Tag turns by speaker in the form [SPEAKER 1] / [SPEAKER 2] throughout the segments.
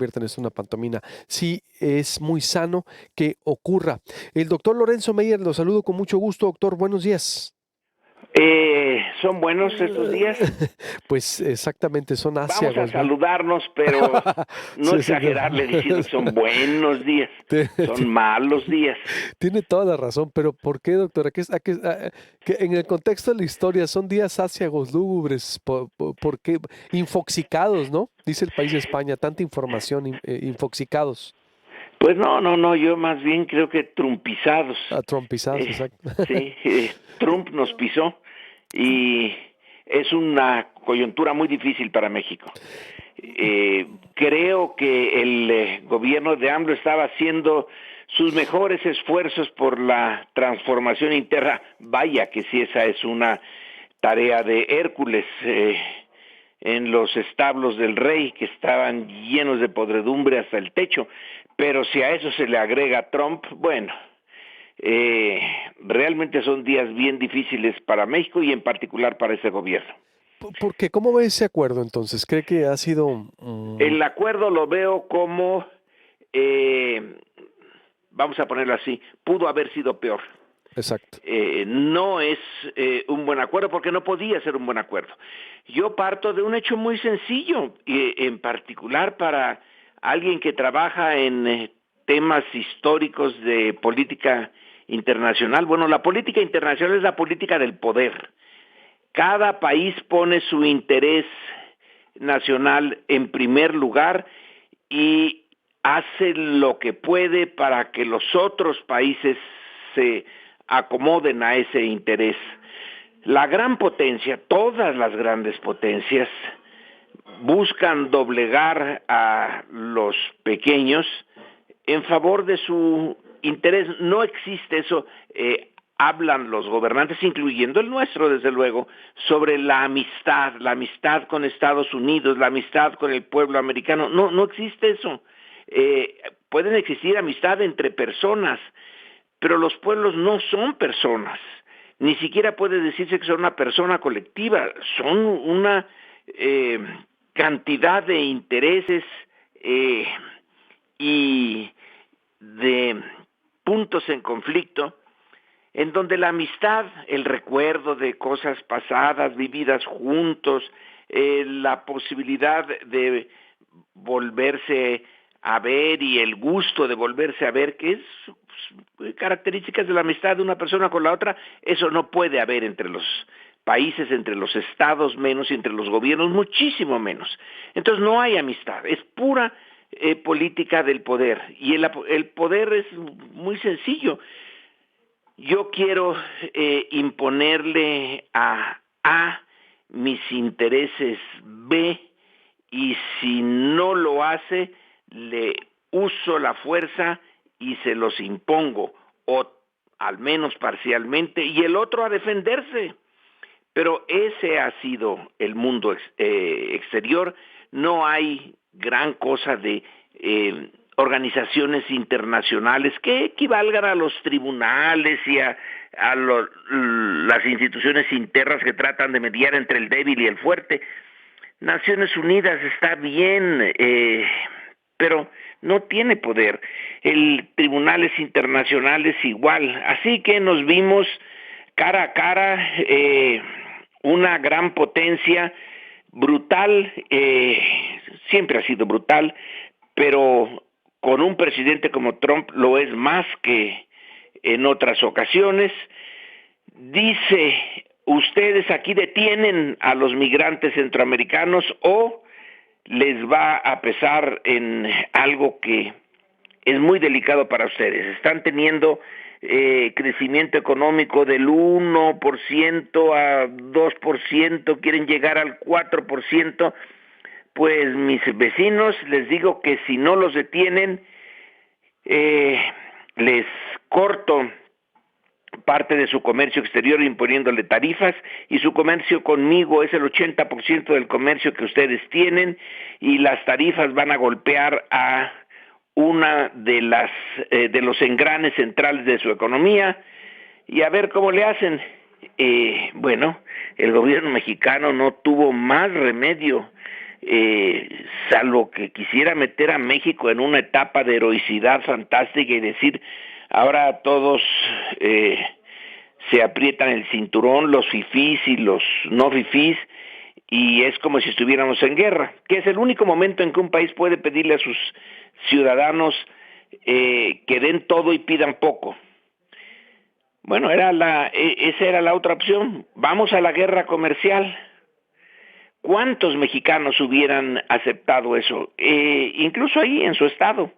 [SPEAKER 1] convierta en esto una pantomima. Sí, es muy sano que ocurra. El doctor Lorenzo Meyer, lo saludo con mucho gusto, doctor. Buenos días.
[SPEAKER 2] ¿Son buenos estos días?
[SPEAKER 1] Pues exactamente, son
[SPEAKER 2] Vamos a
[SPEAKER 1] aciagos, ¿no?
[SPEAKER 2] saludarnos, pero no
[SPEAKER 1] Sí, exacto.
[SPEAKER 2] exagerarle diciendo que son buenos días,
[SPEAKER 1] Te-
[SPEAKER 2] son
[SPEAKER 1] te-
[SPEAKER 2] malos días.
[SPEAKER 1] Tiene toda la razón, pero ¿por qué, doctor? Que en el contexto de la historia son días aciagos, lúgubres, ¿por qué? Infoxicados, ¿no? Dice el país de España, tanta información, infoxicados,
[SPEAKER 2] Pues no, yo más bien creo que trumpizados.
[SPEAKER 1] trompizados,
[SPEAKER 2] Eh,
[SPEAKER 1] exacto.
[SPEAKER 2] sí, Trump nos pisó y es una coyuntura muy difícil para México. Creo que el gobierno de AMLO estaba haciendo sus mejores esfuerzos por la transformación interna. Vaya que si esa es una tarea de Hércules, en los establos del rey que estaban llenos de podredumbre hasta el techo, pero si a eso se le agrega Trump, bueno, eh, realmente son días bien difíciles para México y en particular para ese gobierno.
[SPEAKER 1] ¿Por qué? ¿Cómo ve ese acuerdo entonces? ¿Cree que ha sido
[SPEAKER 2] El acuerdo lo veo como, eh, vamos a ponerlo así, pudo haber sido peor.
[SPEAKER 1] exacto?
[SPEAKER 2] No es un buen acuerdo porque no podía ser un buen acuerdo. Yo parto de un hecho muy sencillo, en particular para alguien que trabaja en temas históricos de política internacional. Bueno, la política internacional es la política del poder. Cada país pone su interés nacional en primer lugar y hace lo que puede para que los otros países se acomoden a ese interés. La gran potencia, todas las grandes potencias, buscan doblegar a los pequeños en favor de su interés. No existe eso. Hablan los gobernantes, incluyendo el nuestro, desde luego, sobre la amistad con Estados Unidos, la amistad con el pueblo americano. No existe eso. Pueden existir amistad entre personas, pero los pueblos no son personas. Ni siquiera puede decirse que son una persona colectiva, son una eh, cantidad de intereses eh, y de puntos en conflicto en donde la amistad, el recuerdo de cosas pasadas, vividas juntos, la posibilidad de volverse a ver y el gusto de volverse a ver, que es características de la amistad de una persona con la otra, eso no puede haber entre los países, entre los estados menos y entre los gobiernos muchísimo menos. Entonces no hay amistad, es pura política del poder y el poder es muy sencillo. Yo quiero imponerle a A mis intereses B y si no lo hace, le uso la fuerza y se los impongo, o al menos parcialmente, y el otro a defenderse. Pero ese ha sido el mundo exterior. No hay gran cosa de organizaciones internacionales que equivalgan a los tribunales y las instituciones internas que tratan de mediar entre el débil y el fuerte. Naciones Unidas está bien, pero no tiene poder. El tribunales internacionales igual. Así que nos vimos cara a cara, una gran potencia brutal, siempre ha sido brutal, pero con un presidente como Trump lo es más que en otras ocasiones. Dice, ustedes aquí detienen a los migrantes centroamericanos o les va a pesar en algo que es muy delicado para ustedes. Están teniendo crecimiento económico del 1% a 2%, quieren llegar al 4%. Pues mis vecinos, les digo que si no los detienen, les corto parte de su comercio exterior imponiéndole tarifas y su comercio conmigo es el 80% del comercio que ustedes tienen y las tarifas van a golpear a una de los engranes centrales de su economía y a ver cómo le hacen. Bueno, el gobierno mexicano no tuvo más remedio salvo que quisiera meter a México en una etapa de heroicidad fantástica y decir, ahora todos se aprietan el cinturón, los fifís y los no fifís, y es como si estuviéramos en guerra, que es el único momento en que un país puede pedirle a sus ciudadanos que den todo y pidan poco. Bueno, esa era la otra opción. Vamos a la guerra comercial. ¿Cuántos mexicanos hubieran aceptado eso? Incluso ahí en su estado.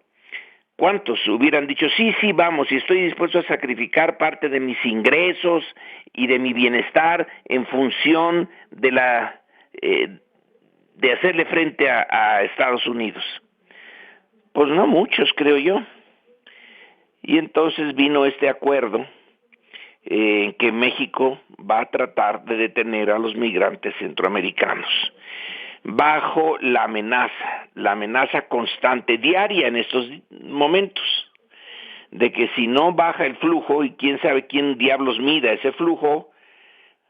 [SPEAKER 2] ¿Cuántos hubieran dicho, sí, vamos, y estoy dispuesto a sacrificar parte de mis ingresos y de mi bienestar en función de hacerle frente a Estados Unidos? Pues no muchos, creo yo. Y entonces vino este acuerdo en que México va a tratar de detener a los migrantes centroamericanos bajo la amenaza constante, diaria en estos momentos, de que si no baja el flujo, y quién sabe quién diablos mida ese flujo,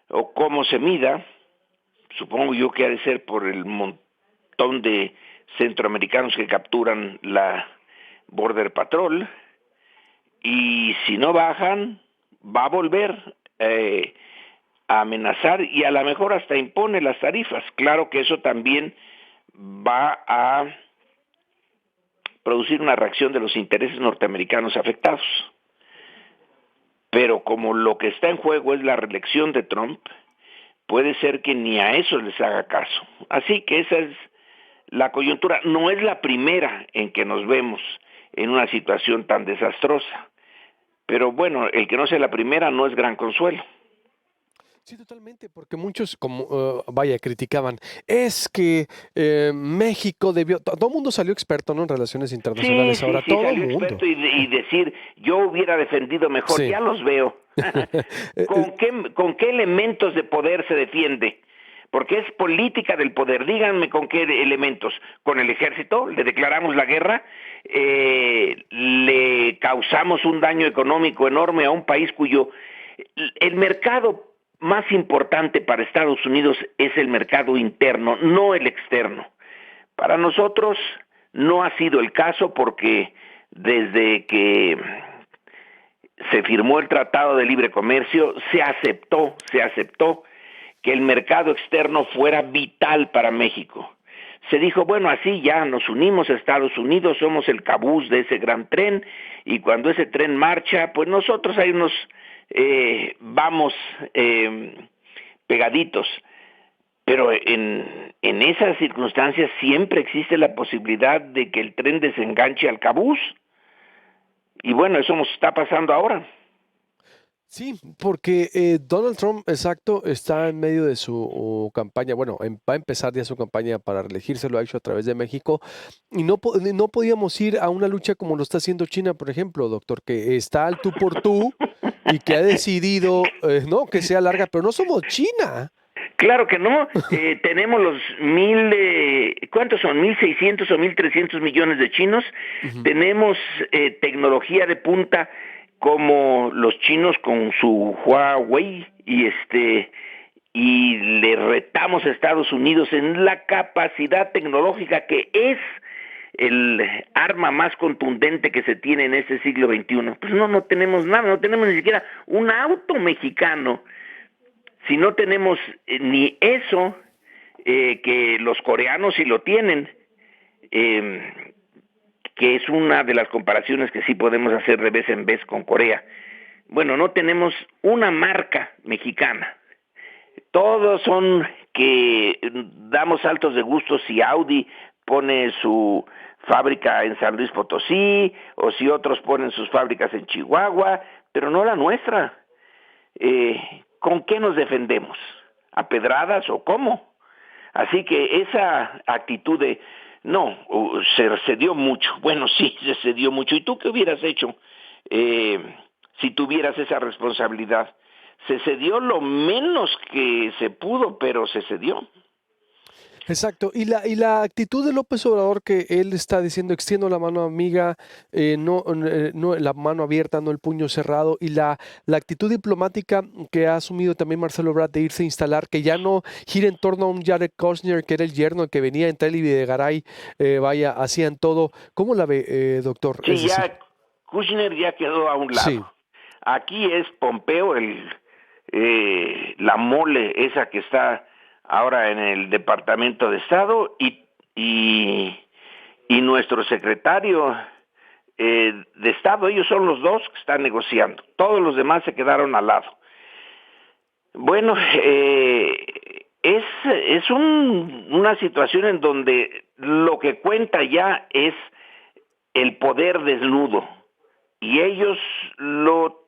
[SPEAKER 2] o cómo se mida, supongo yo que ha de ser por el montón de centroamericanos que capturan la Border Patrol, y si no bajan, va a volver a amenazar y a lo mejor hasta impone las tarifas. Claro que eso también va a producir una reacción de los intereses norteamericanos afectados. Pero como lo que está en juego es la reelección de Trump, puede ser que ni a eso les haga caso. Así que esa es la coyuntura. No es la primera en que nos vemos en una situación tan desastrosa. Pero bueno, el que no sea la primera no es gran consuelo.
[SPEAKER 1] Sí, totalmente, porque muchos, criticaban, es que México debió, todo el mundo salió experto, ¿no? En relaciones internacionales, ahora
[SPEAKER 2] Sí,
[SPEAKER 1] todo el
[SPEAKER 2] salió
[SPEAKER 1] mundo.
[SPEAKER 2] experto y decir, yo hubiera defendido mejor,
[SPEAKER 1] Sí.
[SPEAKER 2] ya los veo. ¿Con qué elementos de poder se defiende? Porque es política del poder. Díganme con qué elementos. ¿Con el ejército? ¿Le declaramos la guerra? ¿Le causamos un daño económico enorme a un país cuyo el mercado más importante para Estados Unidos es el mercado interno, no el externo? Para nosotros no ha sido el caso porque desde que se firmó el Tratado de Libre Comercio se aceptó que el mercado externo fuera vital para México. Se dijo, bueno, así ya nos unimos a Estados Unidos, somos el cabuz de ese gran tren, y cuando ese tren marcha, pues nosotros ahí nos vamos pegaditos. Pero en esas circunstancias siempre existe la posibilidad de que el tren desenganche al cabuz. Y bueno, eso nos está pasando ahora.
[SPEAKER 1] Sí, porque Donald Trump, exacto, está en medio de su campaña, bueno, va a empezar ya su campaña para reelegirse, lo ha hecho a través de México, y no podíamos ir a una lucha como lo está haciendo China, por ejemplo, doctor, que está al tú por tú y que ha decidido, no, que sea larga, pero no somos China.
[SPEAKER 2] Claro que no, tenemos los ¿cuántos son? 1.600 o 1.300 millones de chinos,
[SPEAKER 1] Ujú.
[SPEAKER 2] tenemos tecnología de punta como los chinos con su Huawei y le retamos a Estados Unidos en la capacidad tecnológica que es el arma más contundente que se tiene en este siglo XXI. Pues no tenemos nada, no tenemos ni siquiera un auto mexicano. Si no tenemos ni eso, que los coreanos sí lo tienen, que es una de las comparaciones que sí podemos hacer de vez en vez con Corea. Bueno, no tenemos una marca mexicana. Todos son que damos saltos de gusto si Audi pone su fábrica en San Luis Potosí, o si otros ponen sus fábricas en Chihuahua, pero no la nuestra. ¿Con qué nos defendemos? ¿A pedradas o cómo? Así que esa actitud de, no, se cedió mucho. Bueno, sí, se cedió mucho. ¿Y tú qué hubieras hecho si tuvieras esa responsabilidad? Se cedió lo menos que se pudo, pero se cedió.
[SPEAKER 1] Exacto. Y la actitud de López Obrador que él está diciendo, extiendo la mano amiga, no la mano abierta, no el puño cerrado, y la actitud diplomática que ha asumido también Marcelo Ebrard de irse a instalar, que ya no gira en torno a un Jared Kushner, que era el yerno que venía entre él y Videgaray, vaya, hacían todo. ¿Cómo la ve, doctor? Es
[SPEAKER 2] Sí,
[SPEAKER 1] decir,
[SPEAKER 2] ya Kushner ya quedó a un lado.
[SPEAKER 1] sí,
[SPEAKER 2] Aquí es Pompeo, la mole esa que está ahora en el Departamento de Estado y, y nuestro secretario de Estado. Ellos son los dos que están negociando. Todos los demás se quedaron al lado. Bueno, es una situación en donde lo que cuenta ya es el poder desnudo y ellos lo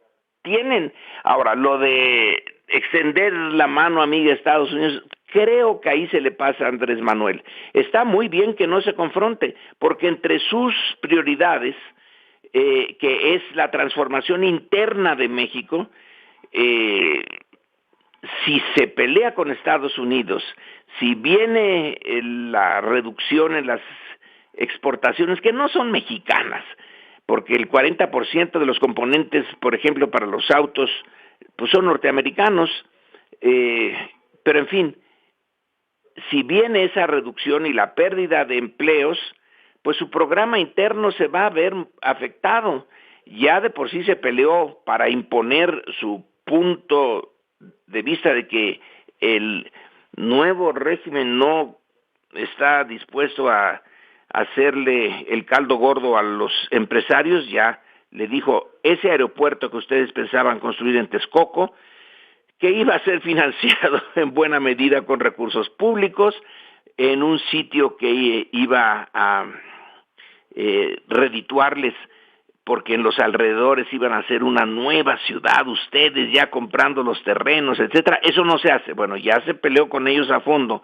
[SPEAKER 2] tienen. Ahora, lo de extender la mano amiga a Estados Unidos, creo que ahí se le pasa a Andrés Manuel. Está muy bien que no se confronte, porque entre sus prioridades, que es la transformación interna de México, eh, si se pelea con Estados Unidos, si viene la reducción en las exportaciones que no son mexicanas, porque el 40% de los componentes, por ejemplo, para los autos, pues son norteamericanos, pero en fin, si viene esa reducción y la pérdida de empleos, pues su programa interno se va a ver afectado. Ya de por sí se peleó para imponer su punto de vista de que el nuevo régimen no está dispuesto a hacerle el caldo gordo a los empresarios. Ya le dijo, ese aeropuerto que ustedes pensaban construir en Texcoco, que iba a ser financiado en buena medida con recursos públicos, en un sitio que iba a redituarles, porque en los alrededores iban a hacer una nueva ciudad, ustedes ya comprando los terrenos, etcétera. Eso no se hace. Bueno, ya se peleó con ellos a fondo.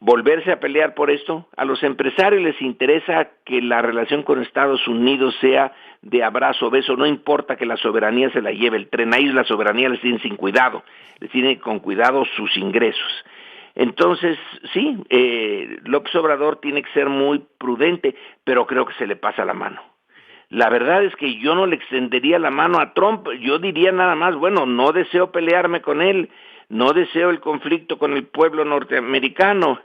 [SPEAKER 2] Volverse a pelear por esto, a los empresarios les interesa que la relación con Estados Unidos sea de abrazo, beso, no importa que la soberanía se la lleve el tren, a ellos la soberanía les tiene sin cuidado, les tiene con cuidado sus ingresos. Entonces, sí, López Obrador tiene que ser muy prudente, pero creo que se le pasa la mano. La verdad es que yo no le extendería la mano a Trump, yo diría nada más, bueno, no deseo pelearme con él, no deseo el conflicto con el pueblo norteamericano,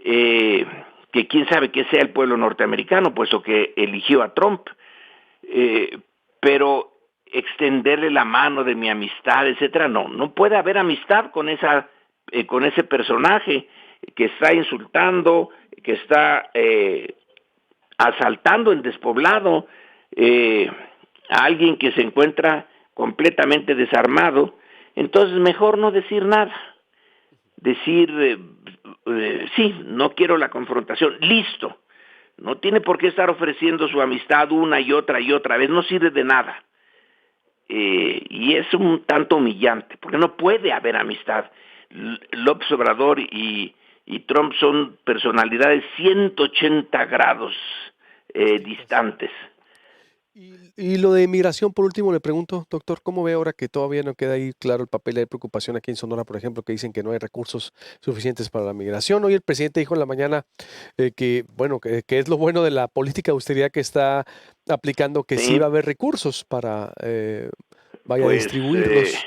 [SPEAKER 2] que quién sabe qué sea el pueblo norteamericano, puesto que eligió a Trump, eh, pero extenderle la mano de mi amistad, etcétera, no puede haber amistad con ese personaje que está insultando, que está asaltando en despoblado, eh, a alguien que se encuentra completamente desarmado. Entonces mejor no decir nada, decir sí, no quiero la confrontación, listo. No tiene por qué estar ofreciendo su amistad una y otra vez, no sirve de nada. Y es un tanto humillante, porque no puede haber amistad. López Obrador y Trump son personalidades 180 grados
[SPEAKER 1] distintas.
[SPEAKER 2] distantes.
[SPEAKER 1] Y lo de migración, por último, le pregunto, doctor, ¿cómo ve ahora que todavía no queda ahí claro el papel de preocupación aquí en Sonora, por ejemplo, que dicen que no hay recursos suficientes para la migración? Hoy el presidente dijo en la mañana que, bueno, que es lo bueno de la política de austeridad que está aplicando, que sí va a
[SPEAKER 2] Sí,
[SPEAKER 1] haber recursos para, vaya,
[SPEAKER 2] pues
[SPEAKER 1] distribuirlos.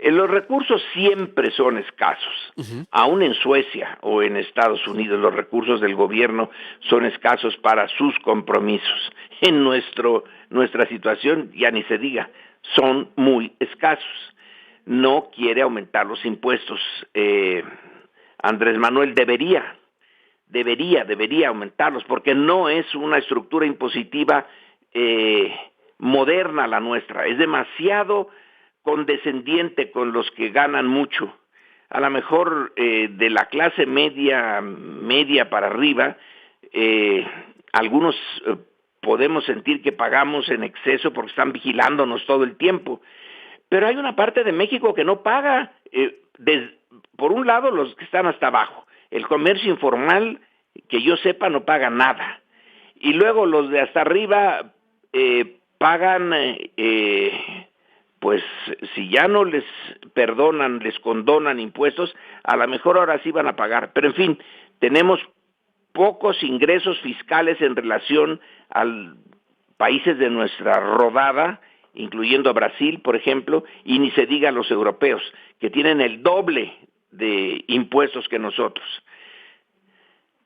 [SPEAKER 2] los recursos siempre son escasos.
[SPEAKER 1] Ujú.
[SPEAKER 2] Aún en Suecia o en Estados Unidos los recursos del gobierno son escasos para sus compromisos. En nuestra situación, ya ni se diga, son muy escasos. No quiere aumentar los impuestos. Andrés Manuel debería aumentarlos, porque no es una estructura impositiva eh, moderna la nuestra, es demasiado condescendiente con los que ganan mucho. A lo mejor de la clase media para arriba, eh, algunos podemos sentir que pagamos en exceso porque están vigilándonos todo el tiempo, pero hay una parte de México que no paga. Por un lado, los que están hasta abajo. El comercio informal, que yo sepa, no paga nada. Y luego los de hasta arriba pagan pues si ya no les perdonan, les condonan impuestos, a lo mejor ahora sí van a pagar. Pero en fin, tenemos pocos ingresos fiscales en relación a países de nuestra rodada, incluyendo a Brasil, por ejemplo, y ni se diga a los europeos, que tienen el doble de impuestos que nosotros.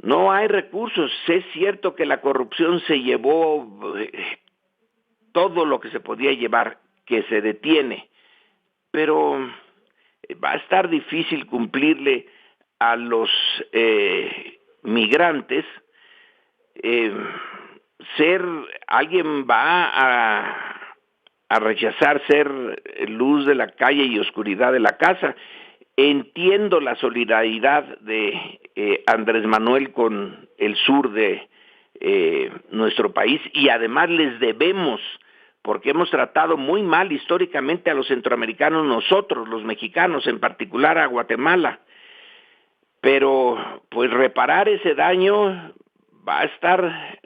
[SPEAKER 2] No hay recursos. Es cierto que la corrupción se llevó todo lo que se podía llevar, que se detiene, pero va a estar difícil cumplirle a los migrantes. Alguien va a rechazar ser luz de la calle y oscuridad de la casa. Entiendo la solidaridad de Andrés Manuel con el sur de nuestro país, y además les debemos, porque hemos tratado muy mal históricamente a los centroamericanos, nosotros, los mexicanos, en particular a Guatemala. Pero pues reparar ese daño va a estar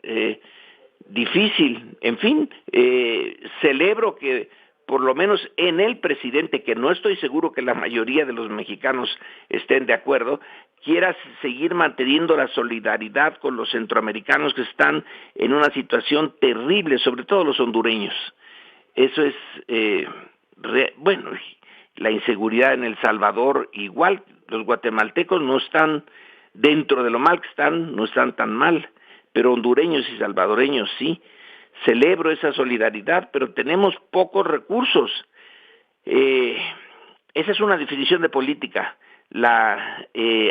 [SPEAKER 2] difícil. En fin, celebro que por lo menos en el presidente, que no estoy seguro que la mayoría de los mexicanos estén de acuerdo, quiera seguir manteniendo la solidaridad con los centroamericanos que están en una situación terrible, sobre todo los hondureños. Eso es, bueno, la inseguridad en El Salvador, igual, los guatemaltecos no están dentro de lo mal que están, no están tan mal, pero hondureños y salvadoreños sí. Celebro esa solidaridad, pero tenemos pocos recursos. Esa es una definición de política, la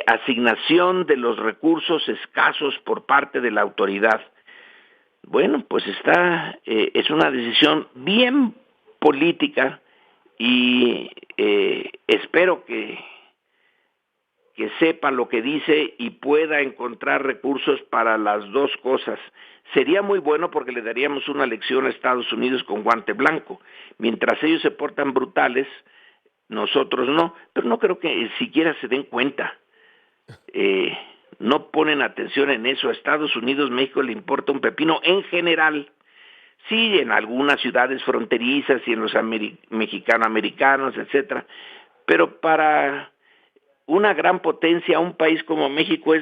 [SPEAKER 2] asignación de los recursos escasos por parte de la autoridad. Bueno, pues es una decisión bien política, y espero que sepa lo que dice y pueda encontrar recursos para las dos cosas. Sería muy bueno porque le daríamos una lección a Estados Unidos con guante blanco. Mientras ellos se portan brutales, nosotros no, pero no creo que siquiera se den cuenta. No ponen atención en eso. A Estados Unidos, México le importa un pepino en general. Sí, en algunas ciudades fronterizas y en los mexicano-americanos, etcétera, pero para una gran potencia, un país como México,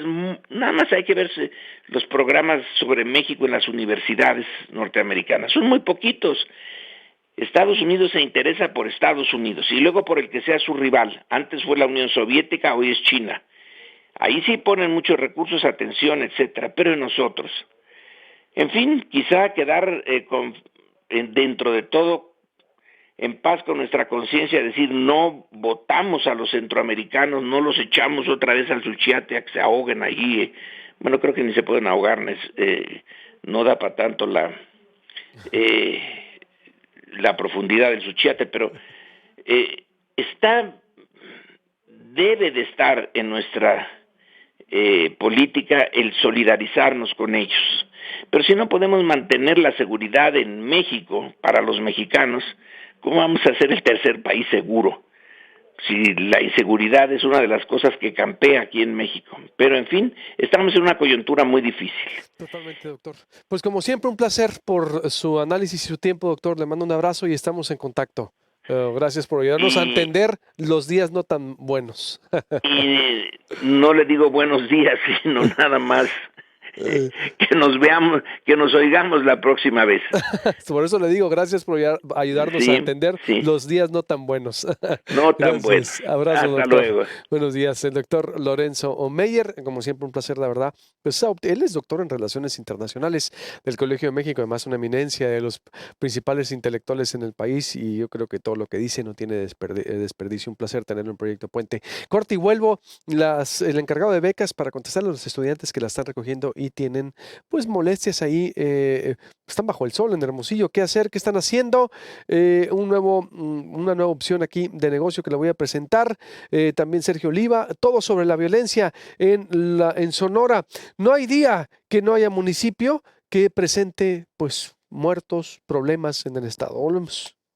[SPEAKER 2] nada más hay que verse los programas sobre México en las universidades norteamericanas, son muy poquitos. Estados Unidos se interesa por Estados Unidos y luego por el que sea su rival. Antes fue la Unión Soviética, hoy es China. Ahí sí ponen muchos recursos, atención, etcétera, pero en nosotros. En fin, quizá quedar dentro de todo en paz con nuestra conciencia, decir no votamos a los centroamericanos, no los echamos otra vez al Suchiate a que se ahoguen allí. Bueno, creo que ni se pueden ahogar, no da para tanto la profundidad del Suchiate, pero debe de estar en nuestra política el solidarizarnos con ellos. Pero si no podemos mantener la seguridad en México para los mexicanos, ¿cómo vamos a ser el tercer país seguro? Si la inseguridad es una de las cosas que campea aquí en México. Pero en fin, estamos en una coyuntura muy difícil.
[SPEAKER 1] Totalmente, doctor. Pues como siempre, un placer por su análisis y su tiempo, doctor. Le mando un abrazo y estamos en contacto. Gracias por ayudarnos a entender los días no tan buenos.
[SPEAKER 2] Y no le digo buenos días, sino nada más que nos veamos, que nos oigamos la próxima vez.
[SPEAKER 1] Por eso le digo, gracias por ayudarnos a entender los días no tan buenos.
[SPEAKER 2] No tan buenos.
[SPEAKER 1] Abrazo,
[SPEAKER 2] hasta
[SPEAKER 1] doctor.
[SPEAKER 2] Luego.
[SPEAKER 1] Buenos días, el doctor Lorenzo Omeyer, como siempre un placer, la verdad. Pues, él es doctor en Relaciones Internacionales del Colegio de México, además una eminencia de los principales intelectuales en el país, y yo creo que todo lo que dice no tiene desperdicio. Un placer tenerlo en Proyecto Puente. Corte y vuelvo. El encargado de becas para contestar a los estudiantes que la están recogiendo y tienen pues molestias ahí, están bajo el sol en Hermosillo. ¿Qué hacer? ¿Qué están haciendo? Una nueva opción aquí de negocio que le voy a presentar. También Sergio Oliva, todo sobre la violencia en Sonora. No hay día que no haya municipio que presente pues muertos, problemas en el estado. Volvemos.